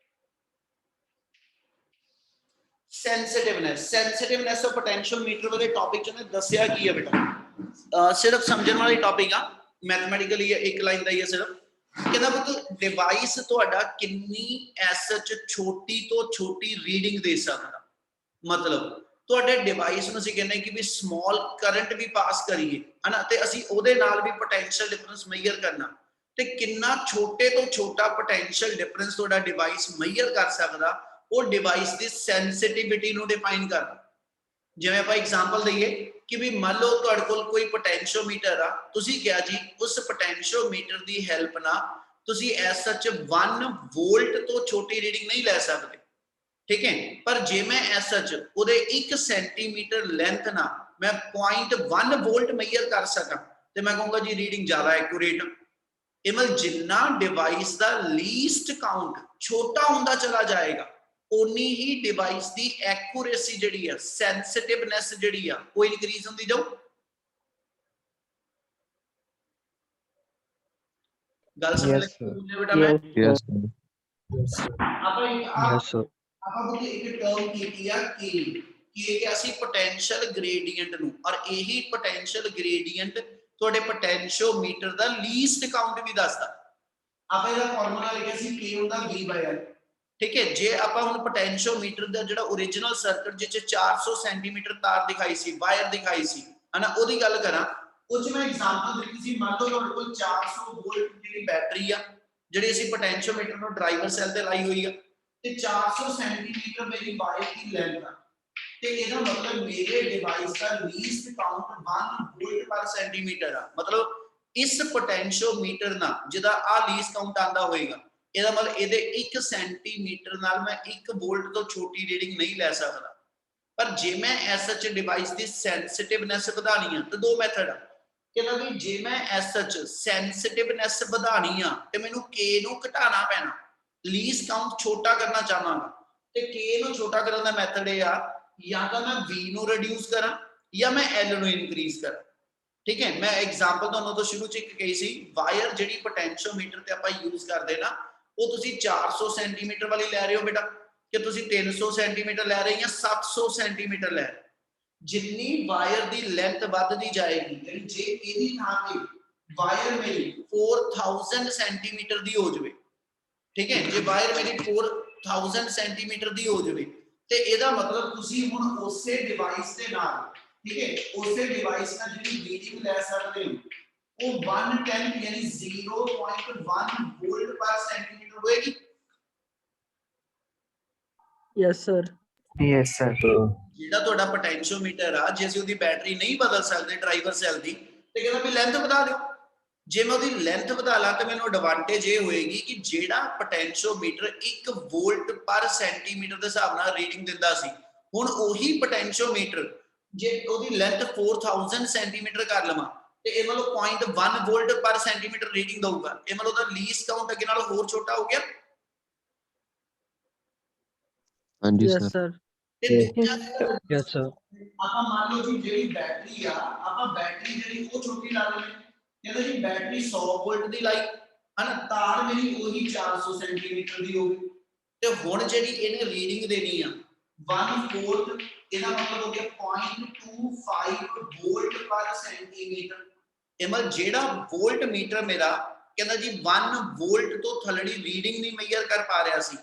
Sensitiveness of potentiometer वाले टॉपिक च ने दसया की है बेटा, सिर्फ समझने वाली टॉपिक आ, मैथमेटिकली एक लाइन दा ही है सिर्फ। कहना मतलब डिवाइस ਤੁਹਾਡਾ ਕਿੰਨੀ ਐਸਐਚ ਛੋਟੀ ਤੋਂ ਛੋਟੀ ਰੀਡਿੰਗ ਦੇ ਸਕਦਾ, मतलब ਤੁਹਾਡੇ ਡਿਵਾਈਸ ਨੂੰ ਅਸੀਂ ਕਹਿੰਦੇ ਕਿ ਵੀ ਸਮਾਲ ਕਰੰਟ ਵੀ ਪਾਸ ਕਰੀਏ ਹਨਾ, ਤੇ ਅਸੀਂ ਉਹਦੇ ਨਾਲ ਵੀ ਪੋਟੈਂਸ਼ੀਅਲ ਡਿਫਰੈਂਸ ਮੇਜਰ ਕਰਨਾ, ਤੇ ਕਿੰਨਾ ਛੋਟੇ ਤੋਂ ਛੋਟਾ ਪੋਟੈਂਸ਼ੀਅਲ ਡਿਫਰੈਂਸ ਤੁਹਾਡਾ ਡਿਵਾਈਸ ਮੇਜਰ ਕਰ ਸਕਦਾ ਉਹ ਡਿਵਾਈਸ ਦੀ ਸੈਂਸਿਟੀਵਿਟੀ ਨੂੰ ਡਿਫਾਈਨ ਕਰਦਾ। ਜਿਵੇਂ ਆਪਾਂ ਐਗਜ਼ਾਮਪਲ ਦਈਏ ਕਿ ਵੀ ਮੰਨ ਲਓ ਤੁਹਾਡੇ ਕੋਲ ਕੋਈ ਪੋਟੈਂਸ਼ੀਓਮੀਟਰ ਆ, ਤੁਸੀਂ ਕਿਹਾ ਜੀ ਉਸ ਪੋਟੈਂਸ਼ੀਓਮੀਟਰ ਦੀ ਹੈਲਪ ਨਾਲ ਤੁਸੀਂ ਐਸ ਸੱਚ 1 ਵੋਲਟ ਤੋਂ ਛੋਟੀ ਰੀਡਿੰਗ ਨਹੀਂ ਲੈ ਸਕਦੇ, ठीक है। पर जे मैं एस सच ਉਹਦੇ 1 सेंटीमीटर लेंथ ना मैं 0.1 वोल्ट मेजर कर सका ਤੇ मैं कहूंगा जी रीडिंग ज्यादा एक्यूरेट। ਇਹ ਮਤਲਬ ਜਿੰਨਾ डिवाइस ਦਾ लीस्ट काउंट छोटा ਹੁੰਦਾ ਚਲਾ ਜਾਏਗਾ ਉਨੀ ਹੀ डिवाइस ਦੀ एक्यूरेसी ਜਿਹੜੀ ਆ सेंसिटिवनेस ਜਿਹੜੀ ਆ ਉਹ ਇਨਕਰੀਜ਼ ਹੁੰਦੀ ਜਾਊ। ਗੱਲ ਸਮਝ ਲੱਗੀ ਬੇਟਾ? मैं Yes, sir. ਆਪਾਂ Yes, sir. ਆਪਾਂ ਬੁੱਧ ਇੱਕ ਟਰਮ ਕੀਤੀ ਆ ਕੇ ਕਿਹਾ ਸੀ ਪੋਟੈਂਸ਼ੀਅਲ ਗ੍ਰੇਡੀਐਂਟ ਨੂੰ, ਔਰ ਇਹੀ ਪੋਟੈਂਸ਼ੀਅਲ ਗ੍ਰੇਡੀਐਂਟ ਤੁਹਾਡੇ ਪੋਟੈਂਸ਼ੀਓਮੀਟਰ ਦਾ ਲੀਸਟ ਕਾਊਂਟ ਵੀ ਦੱਸਦਾ। ਆਪਾਂ ਇਹਦਾ ਫਾਰਮੂਲਾ ਲਿਖਿਆ ਸੀ k ਹੁੰਦਾ v/l, ਠੀਕ ਹੈ। ਜੇ ਆਪਾਂ ਹੁਣ ਪੋਟੈਂਸ਼ੀਓਮੀਟਰ ਦਾ ਜਿਹੜਾ ओरिजिनल ਸਰਕਟ ਜਿੱਚ 400 ਸੈਂਟੀਮੀਟਰ ਤਾਰ ਦਿਖਾਈ ਸੀ, ਵਾਇਰ ਦਿਖਾਈ ਸੀ ਹਨਾ, ਉਹਦੀ ਗੱਲ ਕਰਾਂ, ਉਹ ਚ ਮੈਂ ਐਗਜ਼ਾਮਪਲ ਦਿੱਤੀ ਸੀ। ਮੰਨ ਲਓ ਤੁਹਾਡੇ ਕੋਲ 400 ਵੋਲਟ ਜਿਹੜੀ ਬੈਟਰੀ ਆ, ਜਿਹੜੀ ਅਸੀਂ ਪੋਟੈਂਸ਼ੀਓਮੀਟਰ ਨੂੰ ਡਰਾਈਵਰ ਸੈੱਲ ਤੇ ਲਾਈ ਹੋਈ ਆ, ਤੇ 400 ਸੈਂਟੀਮੀਟਰ ਮੇਰੀ ਵਾਇਰ ਦੀ ਲੈਂਥ ਆ, ਤੇ ਇਹਦਾ ਮਤਲਬ ਮੇਰੇ ਡਿਵਾइस ਦਾ ਲੀਸਟ ਕਾਊਂਟ 1 ਵੋਲਟ ਪਰ ਸੈਂਟੀਮੀਟਰ ਆ। ਮਤਲਬ ਇਸ ਪੋਟੈਂਸ਼ੀਓਮੀਟਰ ਨਾਲ ਜਿਹਦਾ ਆ ਲੀਸਟ ਕਾਊਂਟ ਆਂਦਾ ਹੋਏਗਾ, ਇਹਦਾ ਮਤਲਬ ਇਹਦੇ 1 ਸੈਂਟੀਮੀਟਰ ਨਾਲ ਮੈਂ 1 ਵੋਲਟ ਤੋਂ ਛੋਟੀ ਰੀਡਿੰਗ ਨਹੀਂ ਲੈ ਸਕਦਾ। ਪਰ ਜੇ ਮੈਂ ਐਸਐਚ ਡਿਵਾइस ਦੀ ਸੈਂਸਿਟਿਵਨੈਸ ਵਧਾਣੀ ਆ ਤਾਂ ਦੋ ਮੈਥਡ ਆ। ਕਹਿੰਦਾ ਵੀ ਜੇ ਮੈਂ ਐਸਐਚ ਸੈਂਸਿਟਿਵਨੈਸ ਵਧਾਣੀ ਆ ਤੇ ਮੈਨੂੰ ਕੇ ਨੂੰ ਘਟਾਣਾ ਪੈਣਾ, ਲੀਸਟ ਕਾਊਂਟ ਛੋਟਾ ਕਰਨਾ ਚਾਹਾਂਗਾ, ਤੇ ਕੇ ਨੂੰ ਛੋਟਾ ਕਰਨ ਦਾ ਮੈਥਡ ਇਹ ਆ, ਜਾਂ ਤਾਂ ਮੈਂ v ਨੂੰ ਰਿਡਿਊਸ ਕਰਾਂ ਜਾਂ ਮੈਂ l ਨੂੰ ਇਨਕਰੀਜ਼ ਕਰਾਂ, ਠੀਕ ਹੈ। ਮੈਂ ਐਗਜ਼ਾਮਪਲ ਤੁਹਾਨੂੰ ਤੋਂ ਸ਼ੁਰੂ ਚ ਇੱਕ ਕਹੀ ਸੀ, ਵਾਇਰ ਜਿਹੜੀ ਪੋਟੈਂਸ਼ੀਓਮੀਟਰ ਤੇ ਆਪਾਂ ਯੂਜ਼ ਕਰਦੇ ਨਾ, ਉਹ ਤੁਸੀਂ 400 ਸੈਂਟੀਮੀਟਰ ਵਾਲੀ ਲੈ ਰਹੇ ਹੋ ਬੇਟਾ, ਕਿ ਤੁਸੀਂ 300 ਸੈਂਟੀਮੀਟਰ ਲੈ ਰਹੇ ਜਾਂ 700 ਸੈਂਟੀਮੀਟਰ ਲੈ ਰਹੇ। ਜਿੰਨੀ ਵਾਇਰ ਦੀ ਲੈਂਥ ਵੱਧਦੀ ਜਾਏਗੀ, ਯਾਨੀ ਜੇ ਇਹਦੀ ਥਾਂ ਤੇ ਵਾਇਰ ਮੇਰੀ 4000 ਸੈਂਟੀਮੀਟਰ ਦੀ ਹੋ ਜਾਵੇ, ਠੀਕ ਹੈ, ਜੇ ਵਾਇਰ ਮੇਰੀ 4000 ਸੈਂਟੀਮੀਟਰ ਦੀ ਹੋ ਜਾਵੇ, ਤੇ ਇਹਦਾ ਮਤਲਬ ਤੁਸੀਂ ਹੁਣ ਉਸੇ ਡਿਵਾइस ਦੇ ਨਾਲ, ਠੀਕ ਹੈ, ਉਸੇ ਡਿਵਾइस ਨਾਲ ਜਿਹੜੀ ਰੀਡਿੰਗ ਲੈ ਸਕਦੇ ਹੋ, ਉਹ 110 ਯਾਨੀ 0.1 ਵੋਲਟ ਪਰ ਸੈਂਟੀਮੀਟਰ ਹੋਏਗੀ। Yes, sir. Yes, sir. ਜਿਹੜਾ ਤੁਹਾਡਾ ਪੋਟੈਂਸ਼ੀਓਮੀਟਰ ਆ, ਜੇ ਅਸੀਂ ਉਹਦੀ ਬੈਟਰੀ ਨਹੀਂ ਬਦਲ ਸਕਦੇ ਡਰਾਈਵਰ ਸੈੱਲ ਦੀ, ਤੇ ਕਹਿੰਦਾ ਵੀ ਲੈਂਥ ਵਧਾ ਦਿਓ। ਜੇ ਮੈਂ ਉਹਦੀ ਲੈਂਥ ਵਧਾ ਲਾਂ ਤਾਂ ਮੈਨੂੰ ਐਡਵਾਂਟੇਜ ਇਹ ਹੋਏਗੀ ਕਿ ਜਿਹੜਾ ਪੋਟੈਂਸ਼ੀਓਮੀਟਰ 1 ਵੋਲਟ ਪਰ ਸੈਂਟੀਮੀਟਰ ਦੇ ਹਿਸਾਬ ਨਾਲ ਰੀਡਿੰਗ ਦਿੰਦਾ ਸੀ, ਹੁਣ ਉਹੀ ਪੋਟੈਂਸ਼ੀਓਮੀਟਰ ਜੇ ਉਹਦੀ ਲੈਂਥ 4000 ਸੈਂਟੀਮੀਟਰ ਕਰ ਲਵਾਂ, ਤੇ ਇਹ ਮਤਲਬ 0.1 ਵੋਲਟ ਪਰ ਸੈਂਟੀਮੀਟਰ ਰੀਡਿੰਗ ਦਊਗਾ। ਇਹ ਮਤਲਬ ਉਹਦਾ ਲੀਸਟ ਕਾਊਂਟ ਅੱਗੇ ਨਾਲੋਂ ਹੋਰ ਛੋਟਾ ਹੋ ਗਿਆ। ਹਾਂਜੀ Yes, ਸਰ। sir. ਤੇ ਦੂਜਾ Yes, sir. ਆਪਾਂ ਮੰਨ ਲਓ ਜੀ ਜਿਹੜੀ ਬੈਟਰੀ ਆ, ਆਪਾਂ ਬੈਟਰੀ ਜਿਹੜੀ ਉਹ ਛੋਟੀ ਲਾ ਲੈਂਦੇ, ਕਹਿੰਦਾ ਜੀ ਬੈਟਰੀ 100 ਵੋਲਟ ਦੀ ਲਾਈ ਹਨਾ, ਤਾਰ ਮੇਰੀ ਉਹੀ 400 ਸੈਂਟੀਮੀਟਰ ਦੀ ਹੋਵੇ, ਤੇ ਹੁਣ ਜਿਹੜੀ ਇਹਨੇ ਰੀਡਿੰਗ ਦੇਣੀ ਆ 1/4, ਇਹਦਾ ਮਤਲਬ ਹੋ ਗਿਆ 0.25 ਵੋਲਟ ਪਰ ਸੈਂਟੀਮੀਟਰ। ਇਹ ਮਤਲਬ ਜਿਹੜਾ ਵੋਲਟ ਮੀਟਰ ਮੇਰਾ ਕਹਿੰਦਾ ਜੀ 1 ਵੋਲਟ ਤੋਂ ਥੱਲੜੀ ਰੀਡਿੰਗ ਨਹੀਂ ਮੇਜ਼ਰ ਕਰ ਪਾ ਰਿਹਾ ਸੀ,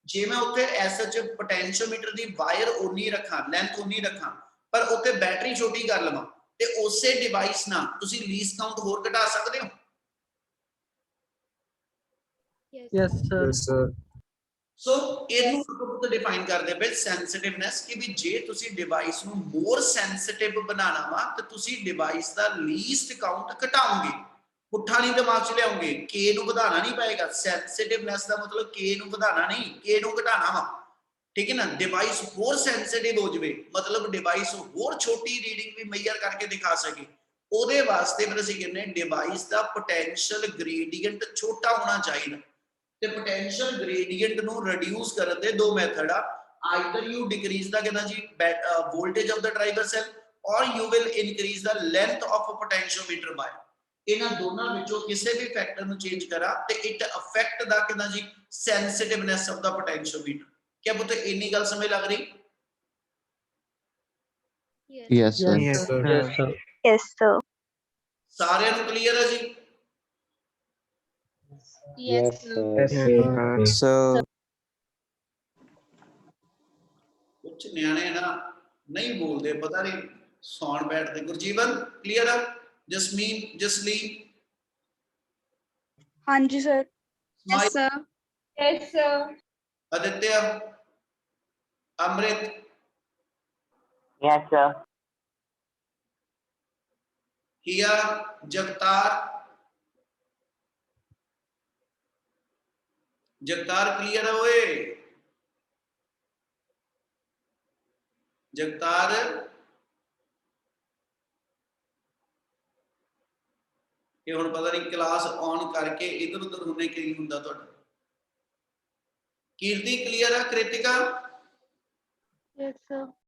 ਜੇ ਮੈਂ ਉੱਥੇ ਐਸਐਚ ਪੋਟੈਂਸ਼ੀਓਮੀਟਰ ਦੀ ਵਾਇਰ ਉਨੀ ਰੱਖਾਂ, ਲੈਂਥ ਉਨੀ ਰੱਖਾਂ, ਪਰ ਉੱਥੇ ਬੈਟਰੀ ਛੋਟੀ ਕਰ ਲਵਾਂ, ਤੇ ਉਸੇ ਡਿਵਾइस ਨਾਲ ਤੁਸੀਂ ਲੀਸਟ ਕਾਊਂਟ ਹੋਰ ਘਟਾ ਸਕਦੇ ਹੋ। Yes, sir. Yes, sir. ਸੋ ਇਹਨੂੰ ਆਪਾਂ ਡਿਫਾਈਨ ਕਰਦੇ ਪਏ ਸੈਂਸਿਟਿਵਨੈਸ, ਕਿ ਵੀ ਜੇ ਤੁਸੀਂ ਡਿਵਾइस ਨੂੰ ਮੋਰ ਸੈਂਸਿਟਿਵ ਬਣਾਉਣਾ ਵਾ ਤਾਂ ਤੁਸੀਂ ਡਿਵਾइस ਦਾ ਲੀਸਟ ਕਾਊਂਟ ਘਟਾਓਗੇ, ਪੁੱਠਾ ਨਹੀਂ ਦਿਮਾਗ 'ਚ ਲਿਆਓਗੇ। ਕੇ ਨੂੰ ਵਧਾਣਾ ਨਹੀਂ ਪਏਗਾ, ਸੈਂਸਿਟਿਵਨੈਸ ਦਾ ਮਤਲਬ ਕੇ ਨੂੰ ਵਧਾਣਾ ਨਹੀਂ, ਕੇ ਨੂੰ ਘਟਾਣਾ ਵਾ, ਠੀਕ ਹੈ ਨਾ। ਡਿਵਾइस ਹੋਰ ਸੈਂਸਿਟਿਵ ਹੋ ਜਾਵੇ, ਮਤਲਬ ਡਿਵਾइस ਹੋਰ ਛੋਟੀ ਰੀਡਿੰਗ ਵੀ ਮੇਜ਼ਰ ਕਰਕੇ ਦਿਖਾ ਸਕੇ, ਉਹਦੇ ਵਾਸਤੇ ਫਿਰ ਅਸੀਂ ਕਹਿੰਦੇ ਡਿਵਾइस ਦਾ ਪੋਟੈਂਸ਼ੀਅਲ ਗ੍ਰੇਡੀਐਂਟ ਛੋਟਾ ਹੋਣਾ ਚਾਹੀਦਾ। ਤੇ ਪੋਟੈਂਸ਼ੀਅਲ ਗ੍ਰੇਡੀਐਂਟ ਨੂੰ ਰਿਡਿਊਸ ਕਰਨ ਦੇ ਦੋ ਮੈਥਡ ਆ, ਆਈਦਰ ਯੂ ਡਿਕਰੀਜ਼ ਦਾ ਕਹਿੰਦਾ ਜੀ voltage of the driver cell, or you will increase the length of a potentiometer by. ਇਹਨਾਂ ਦੋਨਾਂ ਵਿੱਚੋਂ ਕਿਸੇ ਵੀ ਫੈਕਟਰ ਨੂੰ ਚੇਂਜ ਕਰਾ ਤੇ ਇਟ ਅਫੈਕਟ ਦਾ ਕਹਿੰਦਾ ਜੀ ਸੈਂਸਿਟਿਵਨੈਸ ਆਫ ਦਾ ਪੋਟੈਂਸ਼ੀਓਮੀਟਰ। क्या पुत्र इन्नी गल समझ लग रही? Yes sir. Yes, sir. Yes, sir. Yes, sir. सारे नु क्लियर है जी? Yes, sir. Yes, sir. Sir कुछ न्याणे ना नहीं बोलते, पता नहीं सौन बैठते। गुरजीवन क्लियर है? जसमीन, जसलीन, हाँ जी sir. Smile, Yes, sir. Yes, sir. Aditya, Amrit, Yes, sir. Hiya, Jagtar, Jagtar clear है ओए? जगतार ये हुण पता नहीं क्लास ऑन करके इधर उधर होने के लिए हुंदा तुहाडा। कीर्ति क्लियर है? Kritika Yes, sir.